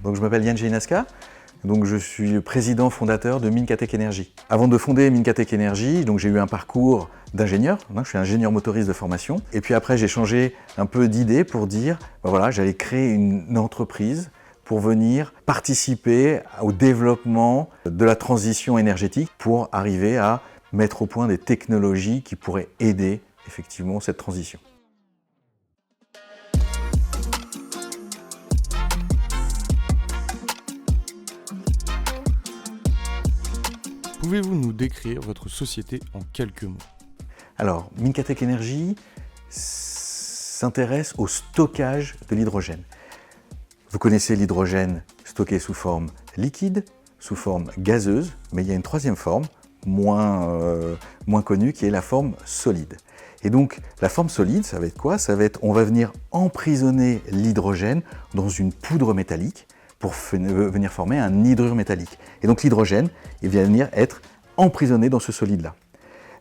Donc je m'appelle Yann Geinaska, donc je suis le président fondateur de Minkatech Energy. Avant de fonder Minkatech Energy, donc j'ai eu un parcours d'ingénieur, je suis ingénieur motoriste de formation, et puis après j'ai changé un peu d'idée pour dire, voilà, j'allais créer une entreprise pour venir participer au développement de la transition énergétique pour arriver à mettre au point des technologies qui pourraient aider effectivement cette transition. Pouvez-vous nous décrire votre société en quelques mots? Alors, Minkatech Energy s'intéresse au stockage de l'hydrogène. Vous connaissez l'hydrogène stocké sous forme liquide, sous forme gazeuse, mais il y a une troisième forme, moins connue, qui est la forme solide. Et donc, la forme solide, ça va être quoi? Ça va être, on va venir emprisonner l'hydrogène dans une poudre métallique pour venir former un hydrure métallique. Et donc l'hydrogène, il va venir être emprisonné dans ce solide-là.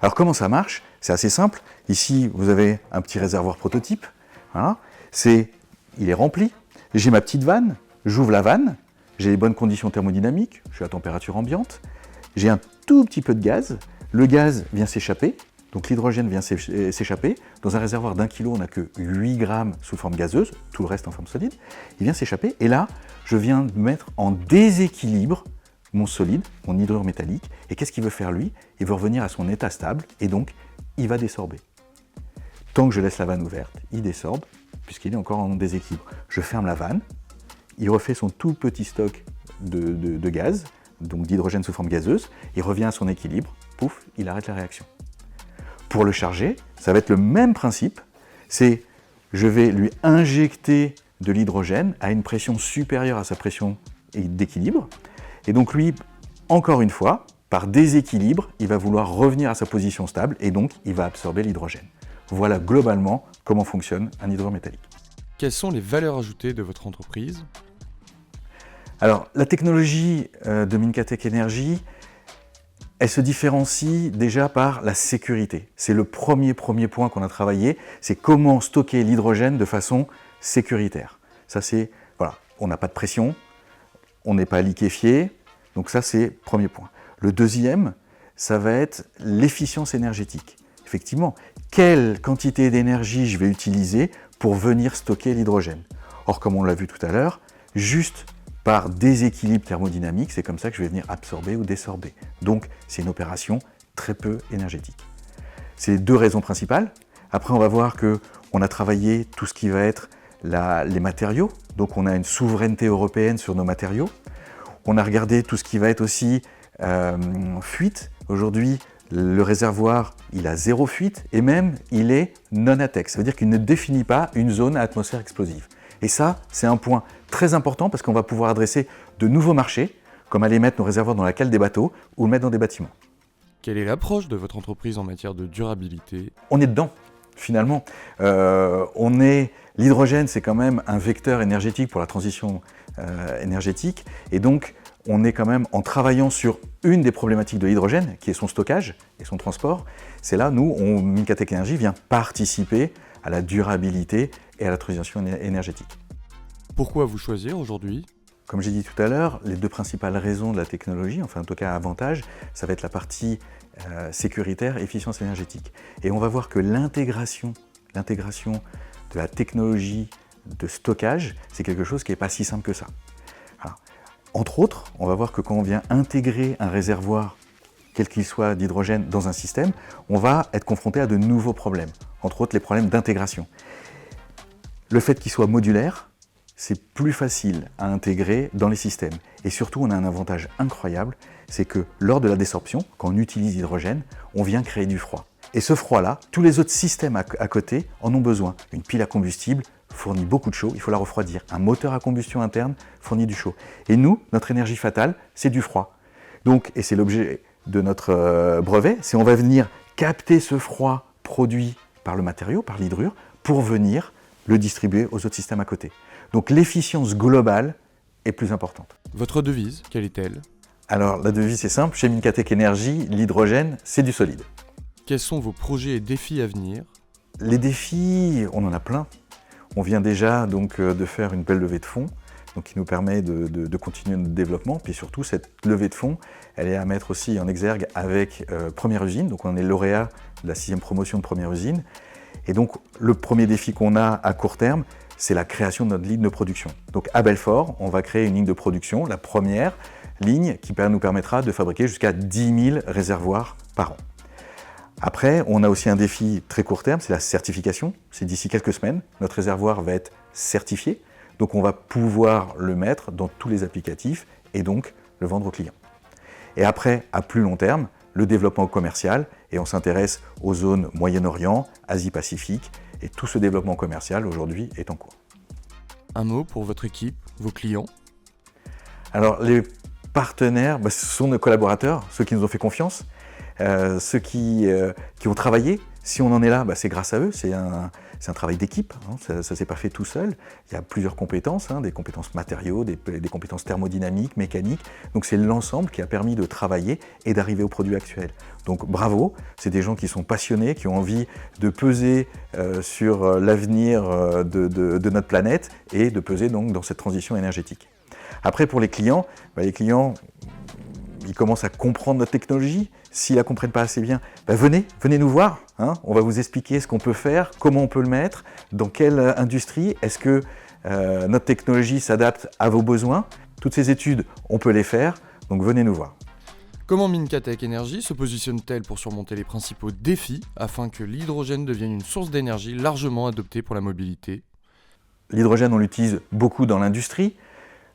Alors comment ça marche? C'est assez simple. Ici, vous avez un petit réservoir prototype. Voilà. Il est rempli. J'ai ma petite vanne, j'ouvre la vanne, j'ai les bonnes conditions thermodynamiques, je suis à température ambiante, j'ai un tout petit peu de gaz, le gaz vient s'échapper, donc l'hydrogène vient s'échapper. Dans un réservoir d'1 kg, on n'a que 8 grammes sous forme gazeuse, tout le reste en forme solide. Il vient s'échapper, et là, je viens de mettre en déséquilibre mon solide, mon hydrure métallique. Et qu'est-ce qu'il veut faire lui? Il veut revenir à son état stable, et donc, il va désorber. Tant que je laisse la vanne ouverte, il désorbe, puisqu'il est encore en déséquilibre. Je ferme la vanne, il refait son tout petit stock de gaz, donc d'hydrogène sous forme gazeuse, il revient à son équilibre, pouf, il arrête la réaction. Pour le charger, ça va être le même principe, c'est je vais lui injecter de l'hydrogène à une pression supérieure à sa pression d'équilibre, et donc lui, encore une fois, par déséquilibre, il va vouloir revenir à sa position stable, et donc il va absorber l'hydrogène. Voilà globalement comment fonctionne un hydrure métallique. Quelles sont les valeurs ajoutées de votre entreprise? Alors, la technologie de Minkatech Energy, elle se différencie déjà par la sécurité. C'est le premier point qu'on a travaillé, c'est comment stocker l'hydrogène de façon sécuritaire. Ça c'est, voilà, on n'a pas de pression, on n'est pas liquéfié, donc ça c'est le premier point. Le deuxième, ça va être l'efficience énergétique. Effectivement, quelle quantité d'énergie je vais utiliser pour venir stocker l'hydrogène? Or, comme on l'a vu tout à l'heure, juste par déséquilibre thermodynamique, c'est comme ça que je vais venir absorber ou désorber. Donc, c'est une opération très peu énergétique. C'est deux raisons principales. Après, on va voir qu'on a travaillé tout ce qui va être les matériaux. Donc, on a une souveraineté européenne sur nos matériaux. On a regardé tout ce qui va être aussi fuite. Aujourd'hui, le réservoir, il a 0 fuite et même, il est non-ATEX. Ça veut dire qu'il ne définit pas une zone à atmosphère explosive. Et ça, c'est un point très important parce qu'on va pouvoir adresser de nouveaux marchés, comme aller mettre nos réservoirs dans la cale des bateaux ou le mettre dans des bâtiments. Quelle est l'approche de votre entreprise en matière de durabilité? On est dedans, finalement. L'hydrogène, c'est quand même un vecteur énergétique pour la transition énergétique. Et donc, on est quand même, en travaillant sur une des problématiques de l'hydrogène, qui est son stockage et son transport, c'est là, nous, Minkatech Energy vient participer à la durabilité et à la transition énergétique. Pourquoi vous choisir aujourd'hui? Comme j'ai dit tout à l'heure, les deux principales raisons de la technologie, enfin en tout cas avantage, ça va être la partie sécuritaire et efficience énergétique. Et on va voir que l'intégration de la technologie de stockage, c'est quelque chose qui n'est pas si simple que ça. Alors, entre autres, on va voir que quand on vient intégrer un réservoir, quel qu'il soit d'hydrogène, dans un système, on va être confronté à de nouveaux problèmes, entre autres les problèmes d'intégration. Le fait qu'il soit modulaire, c'est plus facile à intégrer dans les systèmes. Et surtout, on a un avantage incroyable, c'est que lors de la désorption, quand on utilise l'hydrogène, on vient créer du froid. Et ce froid-là, tous les autres systèmes à côté en ont besoin. Une pile à combustible fournit beaucoup de chaud, il faut la refroidir. Un moteur à combustion interne fournit du chaud. Et nous, notre énergie fatale, c'est du froid. Donc, et c'est l'objet de notre brevet, c'est on va venir capter ce froid produit par le matériau, par l'hydrure, pour venir le distribuer aux autres systèmes à côté. Donc l'efficience globale est plus importante. Votre devise, quelle est-elle? Alors la devise est simple, chez Minkatech Energy, l'hydrogène, c'est du solide. Quels sont vos projets et défis à venir? Les défis, on en a plein. On vient déjà donc de faire une belle levée de fonds. donc qui nous permet de continuer notre développement. Puis surtout, cette levée de fonds, elle est à mettre aussi en exergue avec Première Usine. Donc on est lauréat de la 6e promotion de Première Usine. Et donc le premier défi qu'on a à court terme, c'est la création de notre ligne de production. Donc à Belfort, on va créer une ligne de production, la première ligne qui nous permettra de fabriquer jusqu'à 10 000 réservoirs par an. Après, on a aussi un défi très court terme, c'est la certification. C'est d'ici quelques semaines, notre réservoir va être certifié. Donc on va pouvoir le mettre dans tous les applicatifs et donc le vendre aux clients. Et après, à plus long terme, le développement commercial, et on s'intéresse aux zones Moyen-Orient, Asie-Pacifique, et tout ce développement commercial aujourd'hui est en cours. Un mot pour votre équipe, vos clients? Alors les partenaires, ce sont nos collaborateurs, ceux qui nous ont fait confiance, ceux qui ont travaillé. Si on en est là, c'est grâce à eux, c'est un travail d'équipe, hein, ça ne s'est pas fait tout seul. Il y a plusieurs compétences, hein, des compétences matériaux, des compétences thermodynamiques, mécaniques. Donc c'est l'ensemble qui a permis de travailler et d'arriver au produit actuel. Donc bravo, c'est des gens qui sont passionnés, qui ont envie de peser sur l'avenir de notre planète et de peser donc dans cette transition énergétique. Après pour les clients, ils commencent à comprendre notre technologie. S'ils ne la comprennent pas assez bien, venez nous voir. Hein. On va vous expliquer ce qu'on peut faire, comment on peut le mettre, dans quelle industrie, est-ce que notre technologie s'adapte à vos besoins. Toutes ces études, on peut les faire, donc venez nous voir. Comment Minkatech Energy se positionne-t-elle pour surmonter les principaux défis afin que l'hydrogène devienne une source d'énergie largement adoptée pour la mobilité? L'hydrogène, on l'utilise beaucoup dans l'industrie.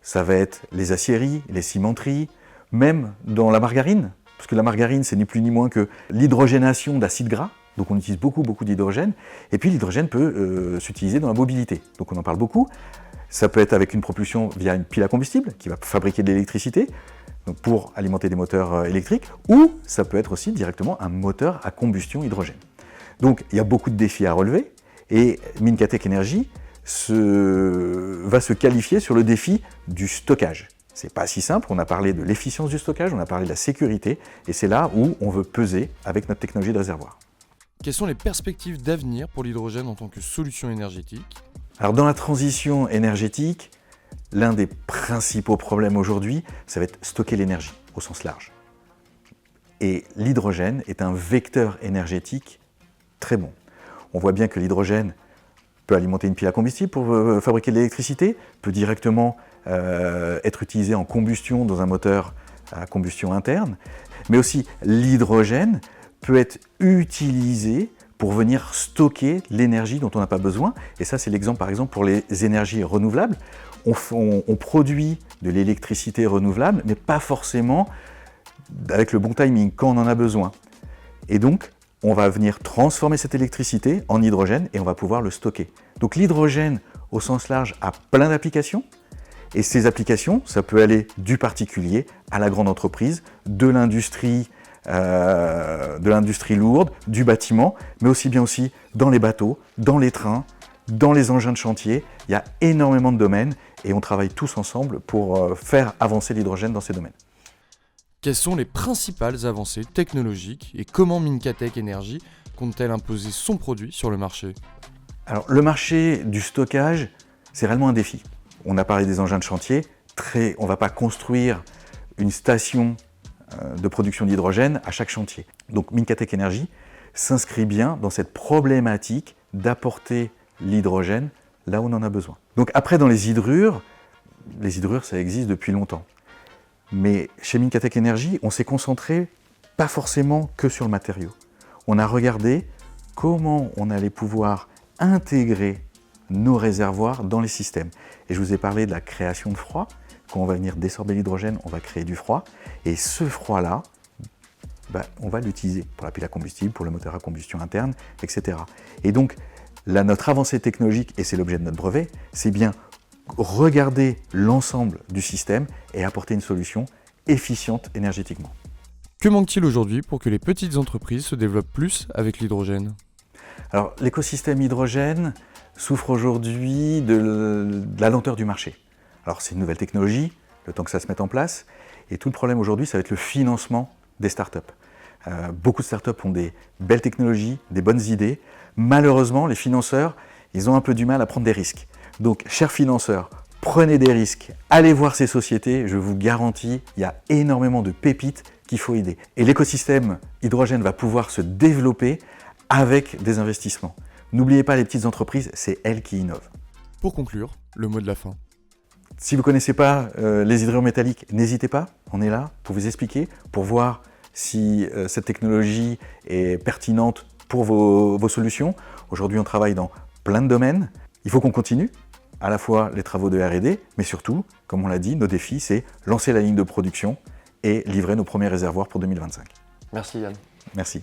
Ça va être les aciéries, les cimenteries, même dans la margarine. Parce que la margarine, c'est ni plus ni moins que l'hydrogénation d'acides gras. Donc on utilise beaucoup d'hydrogène. Et puis l'hydrogène peut s'utiliser dans la mobilité. Donc on en parle beaucoup. Ça peut être avec une propulsion via une pile à combustible qui va fabriquer de l'électricité pour alimenter des moteurs électriques. Ou ça peut être aussi directement un moteur à combustion hydrogène. Donc il y a beaucoup de défis à relever. Et Minkatech Energy va se qualifier sur le défi du stockage. C'est pas si simple, on a parlé de l'efficience du stockage, on a parlé de la sécurité, et c'est là où on veut peser avec notre technologie de réservoir. Quelles sont les perspectives d'avenir pour l'hydrogène en tant que solution énergétique? Alors dans la transition énergétique, l'un des principaux problèmes aujourd'hui, ça va être stocker l'énergie au sens large. Et l'hydrogène est un vecteur énergétique très bon. On voit bien que l'hydrogène peut alimenter une pile à combustible pour fabriquer de l'électricité, peut directement être utilisé en combustion dans un moteur à combustion interne, mais aussi l'hydrogène peut être utilisé pour venir stocker l'énergie dont on n'a pas besoin. Et ça, c'est l'exemple par exemple pour les énergies renouvelables. On produit de l'électricité renouvelable, mais pas forcément avec le bon timing, quand on en a besoin. Et donc, on va venir transformer cette électricité en hydrogène et on va pouvoir le stocker. Donc l'hydrogène, au sens large, a plein d'applications. Et ces applications, ça peut aller du particulier à la grande entreprise, de l'industrie lourde, du bâtiment, mais aussi bien aussi dans les bateaux, dans les trains, dans les engins de chantier. Il y a énormément de domaines et on travaille tous ensemble pour faire avancer l'hydrogène dans ces domaines. Quelles sont les principales avancées technologiques et comment Minkatech Energy compte-t-elle imposer son produit sur le marché? Alors le marché du stockage, c'est réellement un défi. On a parlé des engins de chantier, on ne va pas construire une station de production d'hydrogène à chaque chantier. Donc Minkatech Energy s'inscrit bien dans cette problématique d'apporter l'hydrogène là où on en a besoin. Donc après dans les hydrures ça existe depuis longtemps. Mais chez Minkatech Energy, on s'est concentré pas forcément que sur le matériau. On a regardé comment on allait pouvoir intégrer nos réservoirs dans les systèmes. Et je vous ai parlé de la création de froid. Quand on va venir désorber l'hydrogène, on va créer du froid. Et ce froid-là, on va l'utiliser pour la pile à combustible, pour le moteur à combustion interne, etc. Et donc, là, notre avancée technologique, et c'est l'objet de notre brevet, c'est bien regarder l'ensemble du système et apporter une solution efficiente énergétiquement. Que manque-t-il aujourd'hui pour que les petites entreprises se développent plus avec l'hydrogène? Alors, l'écosystème hydrogène souffre aujourd'hui de la lenteur du marché. Alors, c'est une nouvelle technologie, le temps que ça se mette en place, et tout le problème aujourd'hui, ça va être le financement des startups. Beaucoup de startups ont des belles technologies, des bonnes idées. Malheureusement, les financeurs, ils ont un peu du mal à prendre des risques. Donc, chers financeurs, Prenez des risques, allez voir ces sociétés, je vous garantis, il y a énormément de pépites qu'il faut aider. Et l'écosystème hydrogène va pouvoir se développer avec des investissements. N'oubliez pas les petites entreprises, c'est elles qui innovent. Pour conclure, le mot de la fin. Si vous ne connaissez pas les hydrures métalliques, n'hésitez pas, on est là pour vous expliquer, pour voir si cette technologie est pertinente pour vos solutions. Aujourd'hui, on travaille dans plein de domaines. Il faut qu'on continue, à la fois les travaux de R&D, mais surtout, comme on l'a dit, nos défis, c'est lancer la ligne de production et livrer nos premiers réservoirs pour 2025. Merci Yann. Merci.